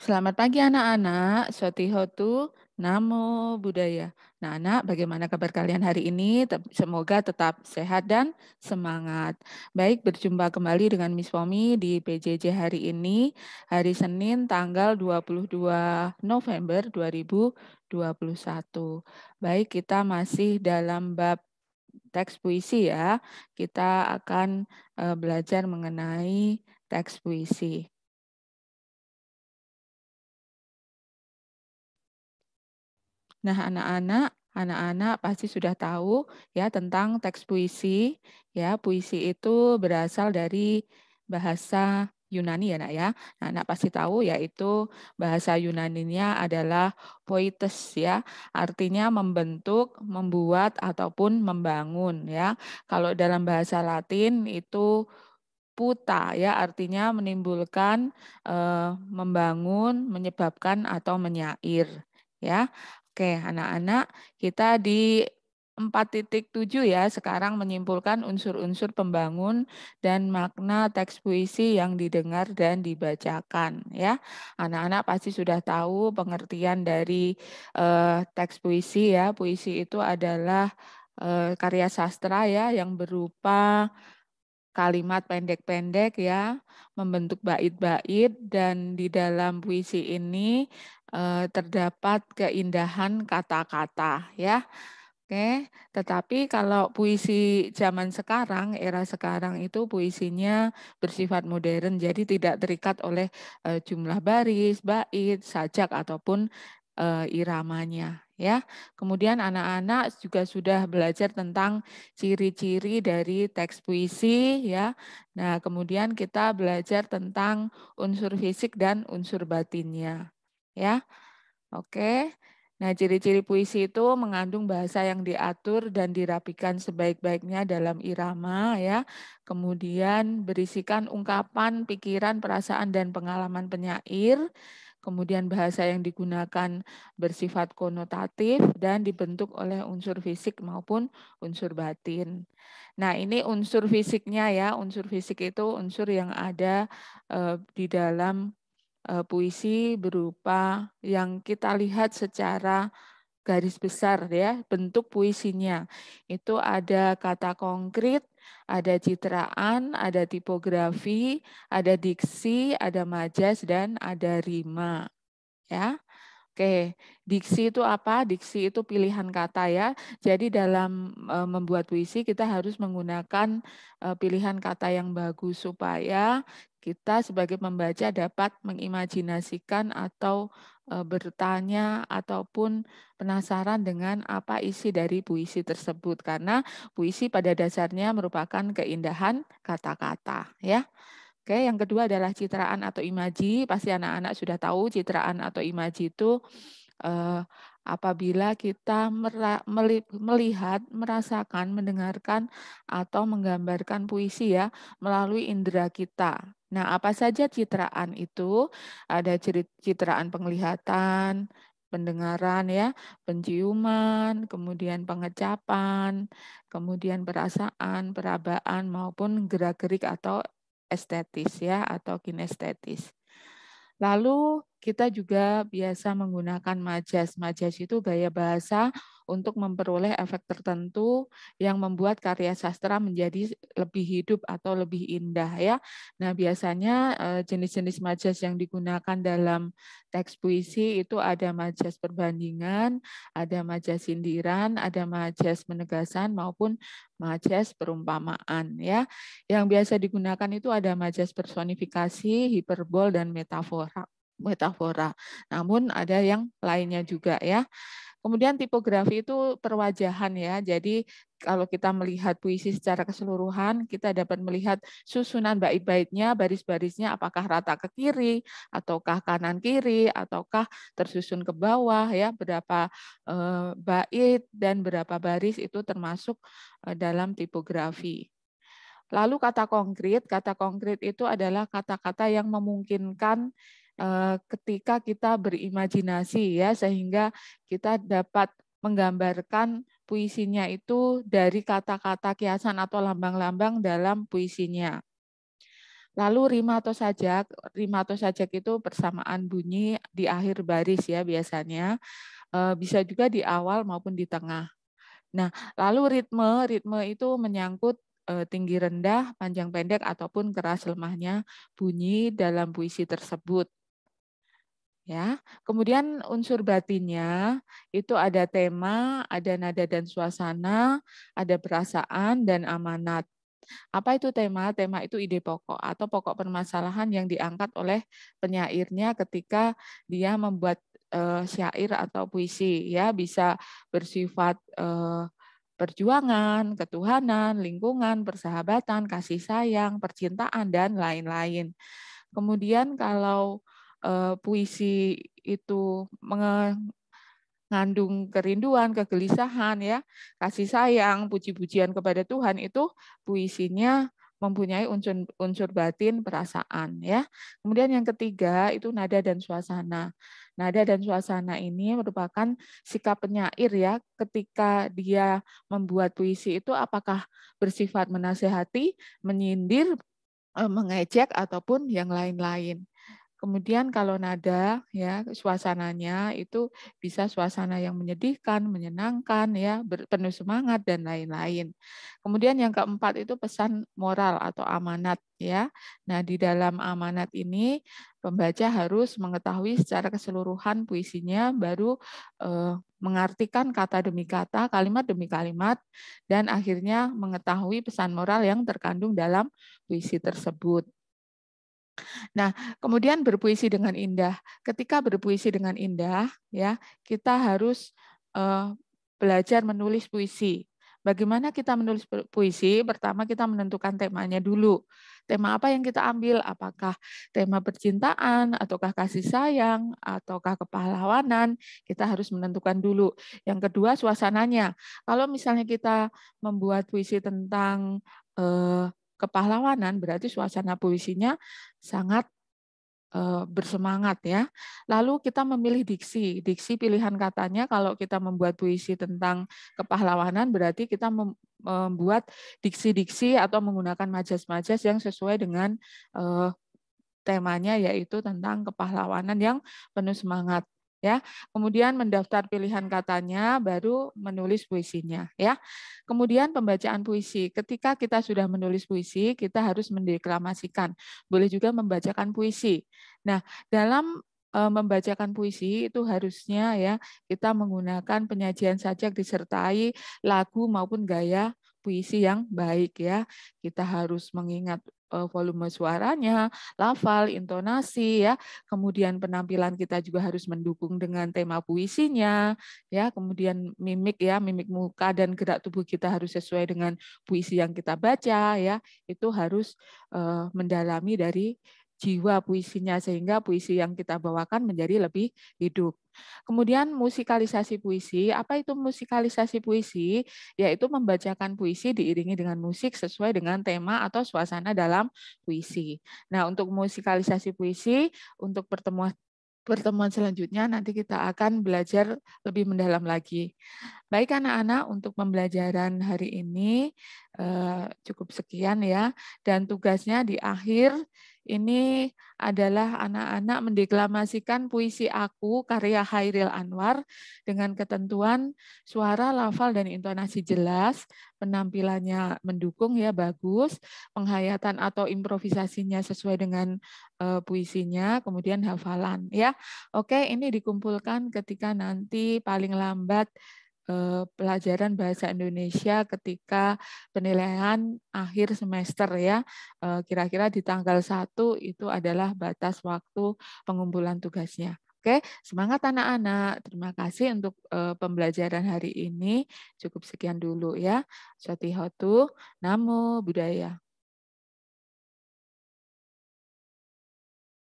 Selamat pagi anak-anak, Sotihotu, Namo Buddhaya. Nah anak, bagaimana kabar kalian hari ini? Semoga tetap sehat dan semangat. Baik, berjumpa kembali dengan Miss Pomi di PJJ hari ini, hari Senin tanggal 22 November 2021. Baik, kita masih dalam bab teks puisi ya. Kita akan belajar mengenai teks puisi. Nah, anak-anak pasti sudah tahu ya tentang teks puisi. Ya, puisi itu berasal dari bahasa Yunani ya, Nak ya. Nah, anak pasti tahu yaitu bahasa Yunaninya adalah poietes ya. Artinya membentuk, membuat ataupun membangun ya. Kalau dalam bahasa Latin itu puta ya, artinya menimbulkan, membangun, menyebabkan atau menyair ya. Oke, anak-anak, kita di 4.7 ya, sekarang menyimpulkan unsur-unsur pembangun dan makna teks puisi yang didengar dan dibacakan ya. Anak-anak pasti sudah tahu pengertian dari teks puisi ya. Puisi itu adalah karya sastra ya yang berupa kalimat pendek-pendek ya, membentuk bait-bait, dan di dalam puisi ini terdapat keindahan kata-kata ya. Oke, tetapi kalau puisi zaman sekarang, era sekarang itu puisinya bersifat modern, jadi tidak terikat oleh jumlah baris, bait, sajak ataupun iramanya ya. Kemudian anak-anak juga sudah belajar tentang ciri-ciri dari teks puisi ya. Nah, kemudian kita belajar tentang unsur fisik dan unsur batinnya ya. Oke. Nah, ciri-ciri puisi itu mengandung bahasa yang diatur dan dirapikan sebaik-baiknya dalam irama ya. Kemudian berisikan ungkapan, pikiran, perasaan dan pengalaman penyair. Kemudian bahasa yang digunakan bersifat konotatif dan dibentuk oleh unsur fisik maupun unsur batin. Nah, ini unsur fisiknya ya. Unsur fisik itu unsur yang ada di dalam puisi berupa yang kita lihat secara garis besar ya, bentuk puisinya. Itu ada kata konkret, ada citraan, ada tipografi, ada diksi, ada majas, dan ada rima. Ya. Oke, diksi itu apa? Diksi itu pilihan kata ya. Jadi dalam membuat puisi kita harus menggunakan pilihan kata yang bagus supaya kita sebagai pembaca dapat mengimajinasikan atau bertanya ataupun penasaran dengan apa isi dari puisi tersebut. Karena puisi pada dasarnya merupakan keindahan kata-kata ya. Oke, yang kedua adalah citraan atau imaji. Pasti anak-anak sudah tahu citraan atau imaji itu apabila kita melihat, merasakan, mendengarkan, atau menggambarkan puisi ya melalui indera kita. Nah, apa saja citraan itu? Ada citraan penglihatan, pendengaran ya, penciuman, kemudian pengecapan, kemudian perasaan, perabaan maupun gerak-gerik atau estetis ya atau kinestetis. Lalu kita juga biasa menggunakan majas. Majas itu gaya bahasa untuk memperoleh efek tertentu yang membuat karya sastra menjadi lebih hidup atau lebih indah ya. Nah, biasanya jenis-jenis majas yang digunakan dalam teks puisi itu ada majas perbandingan, ada majas sindiran, ada majas penegasan maupun majas perumpamaan ya. Yang biasa digunakan itu ada majas personifikasi, hiperbol, dan metafora. Namun ada yang lainnya juga ya. Kemudian tipografi itu perwajahan ya. Jadi kalau kita melihat puisi secara keseluruhan, kita dapat melihat susunan bait-baitnya, baris-barisnya apakah rata ke kiri, ataukah kanan kiri, ataukah tersusun ke bawah ya, berapa bait dan berapa baris itu termasuk dalam tipografi. Lalu kata konkret itu adalah kata-kata yang memungkinkan ketika kita berimajinasi ya, sehingga kita dapat menggambarkan puisinya itu dari kata-kata kiasan atau lambang-lambang dalam puisinya. Lalu rima atau sajak itu persamaan bunyi di akhir baris ya biasanya, bisa juga di awal maupun di tengah. Nah, lalu ritme itu menyangkut tinggi rendah, panjang pendek ataupun keras lemahnya bunyi dalam puisi tersebut. Ya, kemudian unsur batinnya itu ada tema, ada nada dan suasana, ada perasaan dan amanat. Apa itu tema? Tema itu ide pokok atau pokok permasalahan yang diangkat oleh penyairnya ketika dia membuat syair atau puisi. Ya, bisa bersifat perjuangan, ketuhanan, lingkungan, persahabatan, kasih sayang, percintaan dan lain-lain. Kemudian kalau puisi itu mengandung kerinduan, kegelisahan, ya, kasih sayang, puji-pujian kepada Tuhan, itu puisinya mempunyai unsur batin perasaan, ya. Kemudian yang ketiga itu nada dan suasana. Nada dan suasana ini merupakan sikap penyair ya ketika dia membuat puisi itu apakah bersifat menasehati, menyindir, mengejek ataupun yang lain-lain. Kemudian kalau nada ya suasananya itu bisa suasana yang menyedihkan, menyenangkan ya, penuh semangat dan lain-lain. Kemudian yang keempat itu pesan moral atau amanat ya. Nah, di dalam amanat ini pembaca harus mengetahui secara keseluruhan puisinya baru mengartikan kata demi kata, kalimat demi kalimat dan akhirnya mengetahui pesan moral yang terkandung dalam puisi tersebut. Nah, kemudian berpuisi dengan indah. Ketika berpuisi dengan indah, ya, kita harus belajar menulis puisi. Bagaimana kita menulis puisi? Pertama kita menentukan temanya dulu. Tema apa yang kita ambil? Apakah tema percintaan, ataukah kasih sayang, ataukah kepahlawanan? Kita harus menentukan dulu. Yang kedua suasananya. Kalau misalnya kita membuat puisi tentang kepahlawanan, berarti suasana puisinya sangat bersemangat ya. Lalu kita memilih diksi. Diksi pilihan katanya kalau kita membuat puisi tentang kepahlawanan berarti kita membuat diksi-diksi atau menggunakan majas-majas yang sesuai dengan temanya yaitu tentang kepahlawanan yang penuh semangat ya. Kemudian mendaftar pilihan katanya baru menulis puisinya ya. Kemudian pembacaan puisi. Ketika kita sudah menulis puisi, kita harus mendeklamasikan. Boleh juga membacakan puisi. Nah, dalam membacakan puisi itu harusnya ya kita menggunakan penyajian sajak disertai lagu maupun gaya puisi yang baik ya. Kita harus mengingat volume suaranya, lafal, intonasi ya. Kemudian penampilan kita juga harus mendukung dengan tema puisinya ya. Kemudian mimik ya, mimik muka dan gerak tubuh kita harus sesuai dengan puisi yang kita baca ya. Itu harus mendalami dari jiwa puisinya sehingga puisi yang kita bawakan menjadi lebih hidup. Kemudian musikalisasi puisi. Apa itu musikalisasi puisi? Yaitu membacakan puisi diiringi dengan musik sesuai dengan tema atau suasana dalam puisi. Nah, untuk musikalisasi puisi, untuk pertemuan selanjutnya nanti kita akan belajar lebih mendalam lagi. Baik anak-anak, untuk pembelajaran hari ini cukup sekian ya. Dan tugasnya di akhir ini adalah anak-anak mendeklamasikan puisi Aku karya Hairil Anwar dengan ketentuan suara, lafal, dan intonasi jelas, penampilannya mendukung ya bagus, penghayatan atau improvisasinya sesuai dengan puisinya, kemudian hafalan ya. Oke, ini dikumpulkan ketika nanti paling lambat pelajaran bahasa Indonesia ketika penilaian akhir semester ya. Kira-kira di tanggal 1 itu adalah batas waktu pengumpulan tugasnya. Oke, semangat anak-anak. Terima kasih untuk pembelajaran hari ini. Cukup sekian dulu ya. Soti hotu, namo buddhaya.